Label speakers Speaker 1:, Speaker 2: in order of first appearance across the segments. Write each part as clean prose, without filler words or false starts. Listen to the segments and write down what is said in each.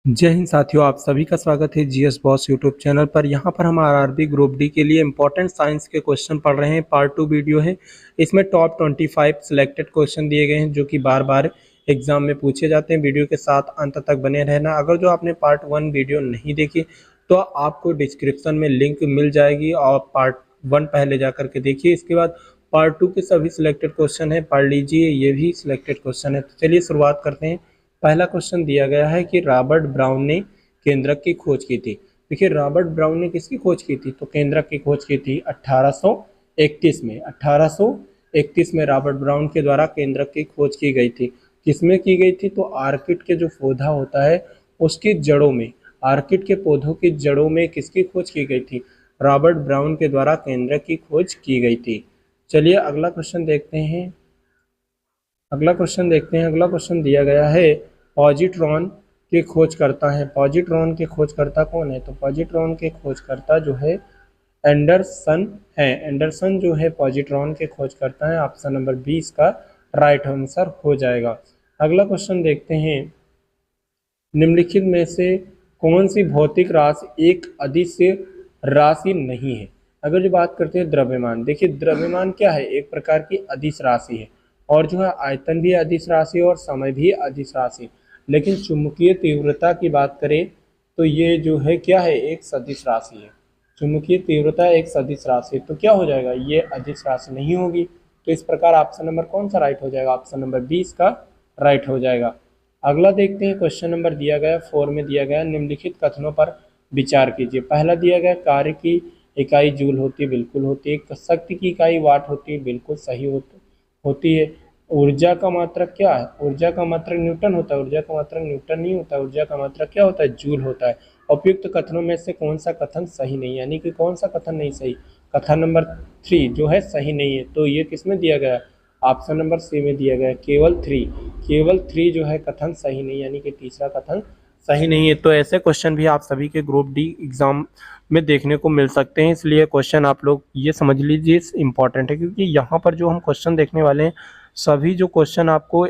Speaker 1: जय हिंद साथियों, आप सभी का स्वागत है जीएस बॉस यूट्यूब चैनल पर। यहाँ पर हम आरआरबी ग्रुप डी के लिए इंपॉर्टेंट साइंस के क्वेश्चन पढ़ रहे हैं। पार्ट 2 वीडियो है। इसमें टॉप 25 सिलेक्टेड क्वेश्चन दिए गए हैं जो कि बार बार एग्जाम में पूछे जाते हैं। वीडियो के साथ अंत तक बने रहना। अगर जो आपने पार्ट 1 वीडियो नहीं देखी तो आपको डिस्क्रिप्शन में लिंक मिल जाएगी और पार्ट 1 पहले जा करके देखिए। इसके बाद पार्ट 2 के सभी सिलेक्टेड क्वेश्चन है, पढ़ लीजिए। ये भी सिलेक्टेड क्वेश्चन है। तो चलिए शुरुआत करते हैं। पहला क्वेश्चन दिया गया है कि रॉबर्ट ब्राउन ने केंद्रक की खोज की थी। देखिए, रॉबर्ट ब्राउन ने किसकी खोज की थी? तो केंद्रक की खोज की थी 1831 में। 1831 में रॉबर्ट ब्राउन के द्वारा केंद्रक की खोज की गई थी। किसमें की गई थी? तो आर्किड के जो पौधा होता है उसकी जड़ों में, आर्किड के पौधों की जड़ों में किसकी खोज की गई थी? रॉबर्ट ब्राउन के द्वारा केंद्रक की खोज की गई थी। चलिए अगला क्वेश्चन देखते हैं। अगला क्वेश्चन दिया गया है पॉजिट्रॉन के खोजकर्ता है। पॉजिट्रॉन के खोजकर्ता कौन है? तो पॉजिट्रॉन के खोजकर्ता जो है एंडरसन है। एंडरसन जो है पॉजिट्रॉन के खोजकर्ता है। ऑप्शन नंबर 20 का राइट आंसर हो जाएगा। अगला क्वेश्चन देखते हैं। निम्नलिखित में से कौन सी भौतिक राशि एक अदिश राशि नहीं है? अगर जो बात करते हैं द्रव्यमान, देखिए द्रव्यमान क्या है? एक प्रकार की अदिश राशि है और जो है आयतन भी अदिश राशि है और समय भी अदिश राशि। लेकिन चुंबकीय तीव्रता की बात करें तो ये जो है क्या है? एक सदिश राशि है। चुंबकीय तीव्रता एक सदिश राशि, तो क्या हो जाएगा? ये अदिश राशि नहीं होगी। तो इस प्रकार ऑप्शन नंबर कौन सा राइट हो जाएगा? ऑप्शन नंबर 20 का राइट हो जाएगा। अगला देखते हैं। क्वेश्चन नंबर दिया गया 4 में दिया गया निम्नलिखित कथनों पर विचार कीजिए। पहला दिया गया कार्य की इकाई जूल होती है, बिल्कुल होती है। शक्ति की इकाई वाट होती है, बिल्कुल सही होती है। ऊर्जा का मात्रक क्या है? ऊर्जा का मात्रक न्यूटन होता है। ऊर्जा का मात्रक न्यूटन नहीं होता, ऊर्जा का मात्रक क्या होता है? जूल होता है। उपयुक्त कथनों में से कौन सा कथन सही नहीं, यानी कि कौन सा कथन नहीं सही? कथन नंबर 3 जो है सही नहीं है। तो ये किसमें दिया गया? ऑप्शन नंबर सी में दिया गया, केवल थ्री जो है कथन सही नहीं, यानी कि तीसरा कथन सही नहीं है। तो ऐसे क्वेश्चन भी आप सभी के ग्रुप डी एग्जाम में देखने को मिल सकते हैं, इसलिए क्वेश्चन आप लोग ये समझ लीजिए इंपॉर्टेंट है, क्योंकि यहाँ पर जो हम क्वेश्चन देखने वाले हैं सभी जो क्वेश्चन आपको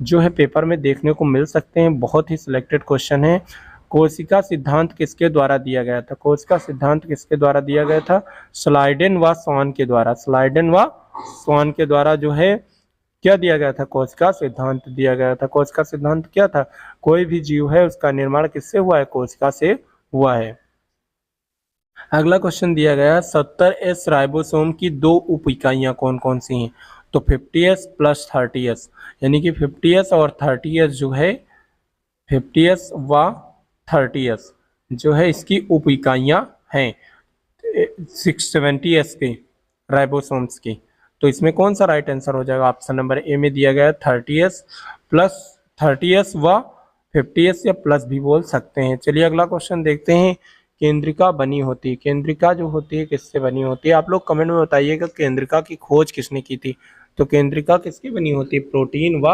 Speaker 1: जो है पेपर में देखने को मिल सकते हैं, बहुत ही सिलेक्टेड क्वेश्चन है। कोशिका सिद्धांत किसके द्वारा दिया गया था? कोशिका सिद्धांत किसके द्वारा दिया गया था? स्लाइडेन व स्वान के द्वारा। स्लाइडेन व स्वान के द्वारा जो है क्या दिया गया था? कोशिका सिद्धांत दिया गया था। कोशिका सिद्धांत क्या था? कोई भी जीव है उसका निर्माण किससे हुआ है? कोशिका से हुआ है। अगला क्वेश्चन दिया गया 70S राइबोसोम की दो उप इकाइयां कौन कौन सी हैं? तो 50S प्लस 30S, यानी कि 50S और 30S जो है 50S व 30S जो है इसकी उप इकाइयां हैं 670S के राइबोसोम्स की। तो इसमें कौन सा राइट आंसर हो जाएगा? ऑप्शन नंबर ए में दिया गया 30S प्लस 30S व 50S या प्लस भी बोल सकते हैं। चलिए अगला क्वेश्चन देखते हैं। केंद्रिका बनी होती है, केंद्रिका जो होती है किससे बनी होती है? आप लोग कमेंट में बताइएगा केंद्रिका की खोज किसने की थी। तो केंद्रिका किसकी बनी होती है? प्रोटीन व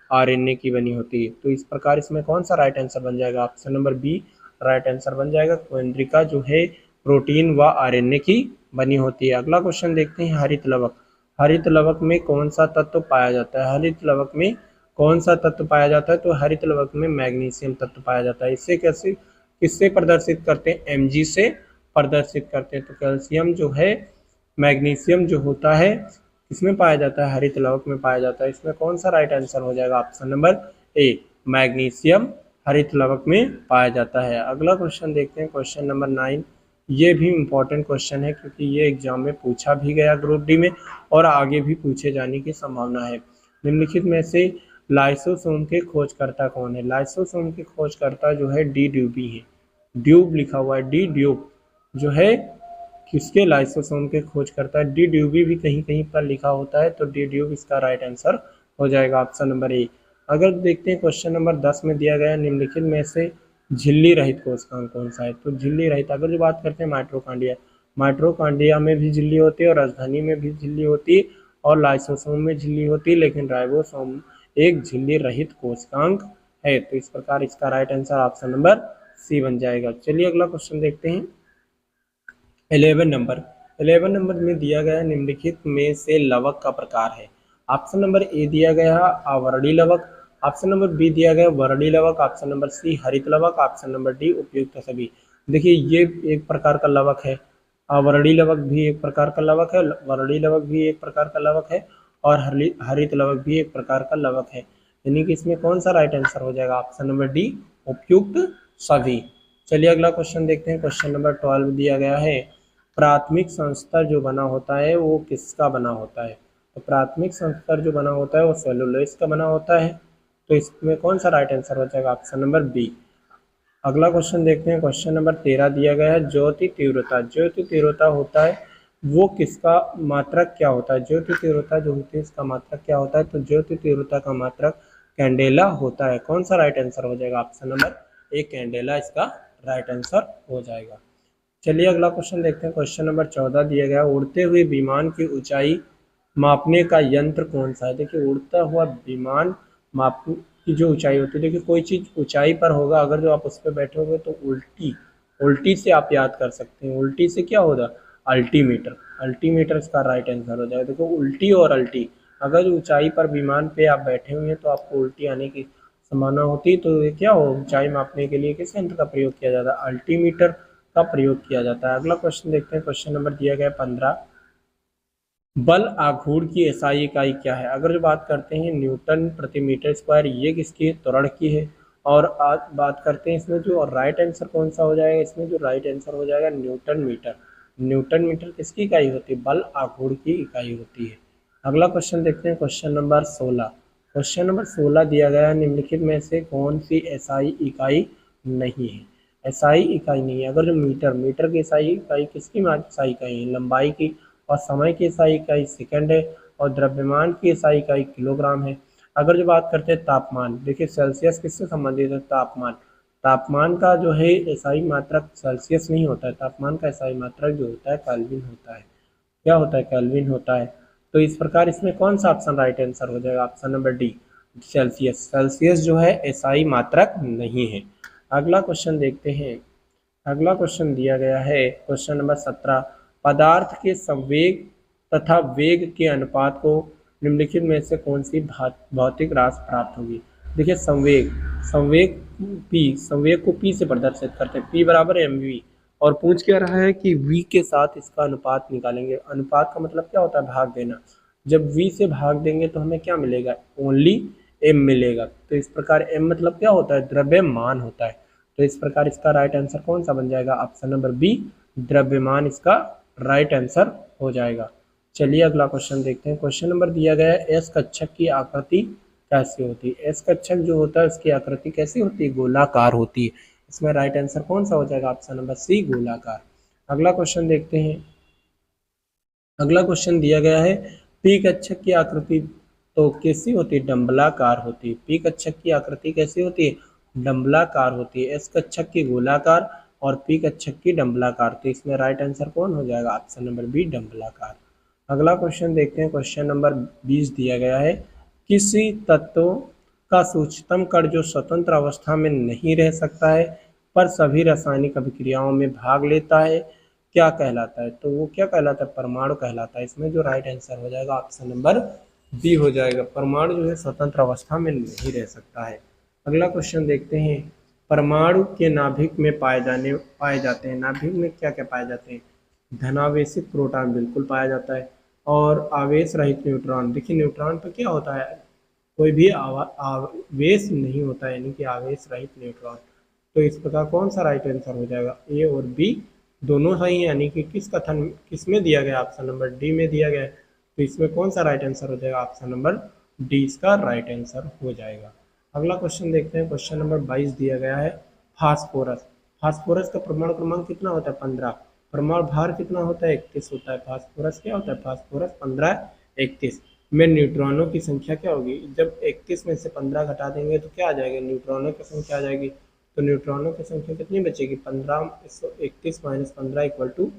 Speaker 1: आरएनए की बनी होती है। तो इस प्रकार इसमें कौन सा राइट आंसर बन जाएगा? Option number B right answer बन जाएगा। केंद्रिका जो है प्रोटीन व आरएनए की बनी होती है। अगला क्वेश्चन देखते हैं। हरित लवक, हरित लवक में कौन सा तत्व पाया जाता है? हरित लवक में कौन सा तत्व पाया जाता है? तो हरित लवक में मैग्नीशियम तत्व पाया जाता है। इससे कैसे किससे प्रदर्शित करते हैं? Mg से प्रदर्शित करते हैं। तो कैल्शियम जो है, मैग्नीशियम जो होता है इसमें पाया जाता है, हरित लवक में पाया जाता है। इसमें कौन सा राइट आंसर हो जाएगा? ऑप्शन नंबर ए, मैग्नीशियम हरित लवक में पाया जाता है। अगला क्वेश्चन देखते हैं। क्वेश्चन नंबर 9, ये भी इम्पोर्टेंट क्वेश्चन है क्योंकि ये एग्जाम में पूछा भी गया ग्रुप डी में और आगे भी पूछे जाने की संभावना है। निम्नलिखित में से लाइसोसोम के खोजकर्ता कौन है? लाइसोसोम के खोजकर्ता जो है डी ड्यूबी है। ड्यूब लिखा हुआ है, डी ड्यूब जो है किसके लाइसोसोम के खोज करता है? डी ड्यूबी भी कहीं कहीं पर लिखा होता है, तो डी ड्यूब इसका राइट आंसर हो जाएगा, ऑप्शन नंबर ए। अगर देखते हैं क्वेश्चन नंबर 10 में दिया गया निम्नलिखित में से झिल्ली रहित कोशिकांग कौन सा है? तो झिल्ली रहित अगर जो बात करते हैं माइट्रोकांड्रिया, माइट्रोकांड्रिया में भी झिल्ली होती है और राजधानी में भी झिल्ली होती है और लाइसोसोम में झिल्ली होती है, लेकिन राइबोसोम एक झिल्ली रहित कोशिकांग है। तो इस प्रकार इसका right answer option number C बन जाएगा। चलिए अगला क्वेश्चन देखते हैं। 11 नंबर में दिया गया निम्नलिखित में से लवक का प्रकार है। ऑप्शन नंबर ए दिया गया आवरणी लवक, ऑप्शन नंबर बी दिया गया वर्णी लवक, ऑप्शन नंबर सी हरित लवक, ऑप्शन नंबर डी उपयुक्त सभी। देखिए ये एक प्रकार का लवक है, वर्णी लवक भी एक प्रकार का लवक है, वर्णी लवक भी एक प्रकार का लवक है, और हरित लवक भी एक प्रकार का लवक है। यानी कि इसमें कौन सा राइट आंसर हो जाएगा? ऑप्शन नंबर डी उपयुक्त सभी। चलिए अगला क्वेश्चन देखते हैं। क्वेश्चन नंबर 12 दिया गया है, प्राथमिक संस्तर जो बना होता है वो किसका बना होता है? तो प्राथमिक संस्तर जो बना होता है वो सेलुलोज का बना होता है। तो इसमें कौन सा राइट आंसर हो जाएगा? Option number B. अगला क्वेश्चन देखते हैं। क्वेश्चन नंबर 13 दिया गया है, ज्योति तीव्रता। ज्योति तीव्रता होता है वो किसका मात्रक क्या होता है? ज्योति तीव्रता जो होती है इसका मात्रक क्या होता है? तो ज्योति तीव्रता का मात्रक कैंडेला होता है। कौन सा राइट आंसर हो जाएगा? ऑप्शन नंबर ए कैंडेला इसका राइट आंसर हो जाएगा। चलिए अगला क्वेश्चन देखते हैं। क्वेश्चन नंबर 14 दिया गया, उड़ते हुए विमान की ऊंचाई मापने का यंत्र कौन सा है? देखिए उड़ता हुआ विमान माप की जो ऊंचाई होती है, देखिए कोई चीज ऊंचाई पर होगा, अगर जो आप उस पर बैठोगे तो उल्टी उल्टी से आप याद कर सकते हैं। उल्टी से क्या होगा? अल्टीमीटर। अल्टीमीटर इसका राइट आंसर हो जाएगा। देखो उल्टी और अल्टी, अगर ऊंचाई पर विमान पे आप बैठे हुए हैं तो आपको उल्टी आने की संभावना होती है। तो ये क्या हो, ऊंचाई मापने के लिए किस यंत्र का प्रयोग किया जाता है? अल्टीमीटर का प्रयोग किया जाता है। अगला क्वेश्चन देखते हैं। क्वेश्चन नंबर दिया गया 15, बल आघूर्ण की एसआई इकाई क्या है? अगर जो बात करते हैं न्यूटन प्रति मीटर स्क्वायर, ये किसकी है? त्वरण की है। और आज बात करते हैं इसमें जो राइट आंसर कौन सा हो जाएगा? इसमें जो राइट आंसर हो जाएगा न्यूटन मीटर। न्यूटन मीटर किसकी इकाई होती है? बल आघूर्ण की इकाई होती है। अगला क्वेश्चन देखते हैं। Question number 16। क्वेश्चन नंबर 16 दिया गया है, निम्नलिखित में से कौन सी एसआई इकाई नहीं है? एसआई इकाई नहीं है। अगर जो मीटर की एसआई इकाई किसकी एसआई इकाई है? लंबाई की। और समय की एसआई इकाई सेकंड है। और द्रव्यमान की एसआई इकाई किलोग्राम है। अगर जो बात करते हैं तापमान, देखिए सेल्सियस किससे संबंधित है? तापमान। तापमान का जो है एसआई मात्रक सेल्सियस नहीं होता है, तापमान का एसआई मात्रक जो होता है केल्विन होता है। क्या होता है? केल्विन होता है। तो इस प्रकार इसमें कौन सा ऑप्शन राइट आंसर हो जाएगा? Option number D Celsius. Celsius जो है एसआई मात्रक नहीं है। अगला क्वेश्चन देखते हैं। अगला क्वेश्चन दिया गया है क्वेश्चन नंबर 17, पदार्थ के संवेग तथा वेग के अनुपात को निम्नलिखित में से कौन सी भौतिक राशि प्राप्त होगी? देखिए संवेग, संवेग पी, संवेग को पी से प्रदर्शित करते हैं, पी बराबर एम वी। और पूछ क्या रहा है कि v के साथ इसका अनुपात निकालेंगे। अनुपात का मतलब क्या होता है? भाग देना। जब v से भाग देंगे तो हमें क्या मिलेगा? ओनली m मिलेगा। तो इस प्रकार m मतलब क्या होता है? द्रव्यमान होता है। तो इस प्रकार इसका राइट आंसर कौन सा बन जाएगा? ऑप्शन नंबर बी द्रव्यमान इसका राइट आंसर हो जाएगा। चलिए अगला क्वेश्चन देखते हैं। क्वेश्चन नंबर दिया गया है, एस कक्षक की आकृति कैसी होती है? एस कक्षक जो होता है उसकी आकृति कैसी होती है? गोलाकार होती है। इसमें राइट आंसर कौन सा हो जाएगा? ऑप्शन नंबर सी गोलाकार। अगला क्वेश्चन देखते हैं। अगला क्वेश्चन दिया गया है, पी कक्षक की आकृति तो कैसी होती है? डंबलाकार होती है। पी कक्षक की आकृति कैसी होती है? डंबलाकार होती है। एस कक्षक की गोलाकार और पी कक्षक की डंबलाकार। तो इसमें राइट आंसर कौन हो जाएगा? ऑप्शन नंबर बी डंबलाकार। अगला क्वेश्चन देखते हैं। क्वेश्चन नंबर 20 दिया गया है, किसी तत्व का सूक्ष्मतम कण जो स्वतंत्र अवस्था में नहीं रह सकता है पर सभी रासायनिक अभिक्रियाओं में भाग लेता है, क्या कहलाता है? तो वो क्या कहलाता है? परमाणु कहलाता है। इसमें जो राइट आंसर हो जाएगा ऑप्शन नंबर बी हो जाएगा। परमाणु जो है स्वतंत्र अवस्था में नहीं रह सकता है। अगला क्वेश्चन देखते हैं। परमाणु के नाभिक में पाए जाते हैं। नाभिक में क्या क्या पाए जाते हैं? धनावेशित प्रोटॉन बिल्कुल पाया जाता है। और आवेश रहित न्यूट्रॉन। देखिए न्यूट्रॉन पर क्या होता है? कोई भी आवेश नहीं होता है, यानी कि आवेश रहित न्यूट्रॉन। तो इस प्रकार कौन सा राइट आंसर हो जाएगा? ए और बी दोनों सही है, यानी कि किस कथन किस में दिया गया? ऑप्शन नंबर डी में दिया गया है। तो इसमें कौन सा राइट आंसर हो जाएगा? ऑप्शन नंबर डी इसका राइट आंसर हो जाएगा। अगला क्वेश्चन देखते हैं। क्वेश्चन नंबर 22 दिया गया है, फास्फोरस। फास्फोरस का परमाणु क्रमांक कितना होता है? 15। परमाणु भार कितना होता है? 31 होता है। फास्फोरस क्या होता है? फास्फोरस 15 31 में न्यूट्रॉनों की संख्या क्या होगी? जब 31 में से 15 घटा देंगे तो क्या आ जाएगा? न्यूट्रॉनों की संख्या आ जाएगी। तो न्यूट्रॉनों की संख्या कितनी बचेगी? 15 31 माइनस 15 इक्वल टू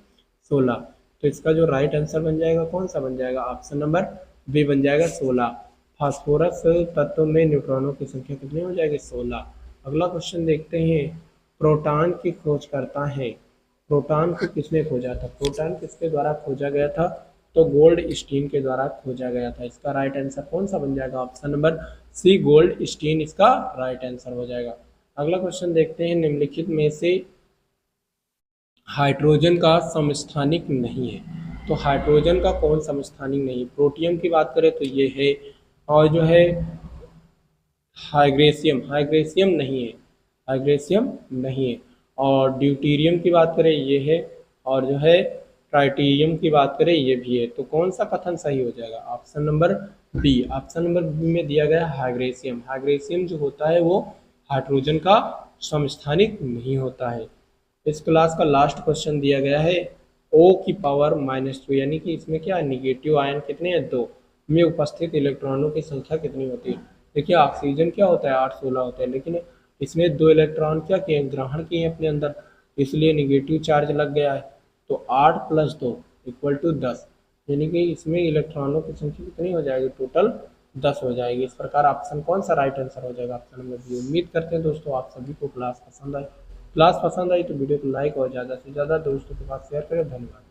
Speaker 1: 16। तो इसका जो राइट आंसर बन जाएगा कौन सा बन जाएगा? ऑप्शन नंबर बी बन जाएगा 16। फास्फोरस तत्व में न्यूट्रॉनों की संख्या कितनी हो जाएगी? 16। अगला क्वेश्चन देखते हैं। प्रोटॉन की खोज करता है। प्रोटॉन को किसने खोजा था? प्रोटॉन किसके द्वारा खोजा गया था? तो गोल्ड स्टीन के द्वारा खोजा गया था। इसका राइट आंसर कौन सा बन जाएगा? Option number C Goldstein इसका राइट आंसर हो जाएगा। अगला क्वेश्चन देखते हैं, निम्नलिखित में से हाइड्रोजन का समस्थानिक नहीं है। तो हाइड्रोजन का कौन समस्थानिक नहीं? प्रोटियम की बात करें तो ये है, और जो है हाइग्रेशियम नहीं है, हाइग्रेशियम नहीं है। और ड्यूटीरियम की बात करें ये है, और जो है ट्राइटीरियम की बात करें ये भी है। तो कौन सा कथन सही हो जाएगा? Option number B. Option number B में दिया गया हाइग्रेशियम। हाइग्रेशियम जो होता है वो हाइड्रोजन का समस्थानिक नहीं होता है। इस क्लास का लास्ट क्वेश्चन दिया गया है O की पावर -2, यानी कि इसमें क्या निगेटिव आयन कितने हैं? 2 में उपस्थित इलेक्ट्रॉनों की संख्या कितनी होती है? देखिए ऑक्सीजन क्या होता है 8-16 होता है, लेकिन इसमें 2 इलेक्ट्रॉन क्या किए, ग्रहण किए अपने अंदर, इसलिए निगेटिव चार्ज लग गया है। तो 8 + 2 = 10, यानी कि इसमें इलेक्ट्रॉनों की संख्या कितनी हो जाएगी? टोटल 10 हो जाएगी। इस प्रकार ऑप्शन कौन सा राइट आंसर हो जाएगा? Option number B. उम्मीद करते हैं दोस्तों आप सभी को क्लास पसंद आई। क्लास पसंद आई तो वीडियो को लाइक और ज़्यादा से ज़्यादा दोस्तों के पास शेयर करें। धन्यवाद।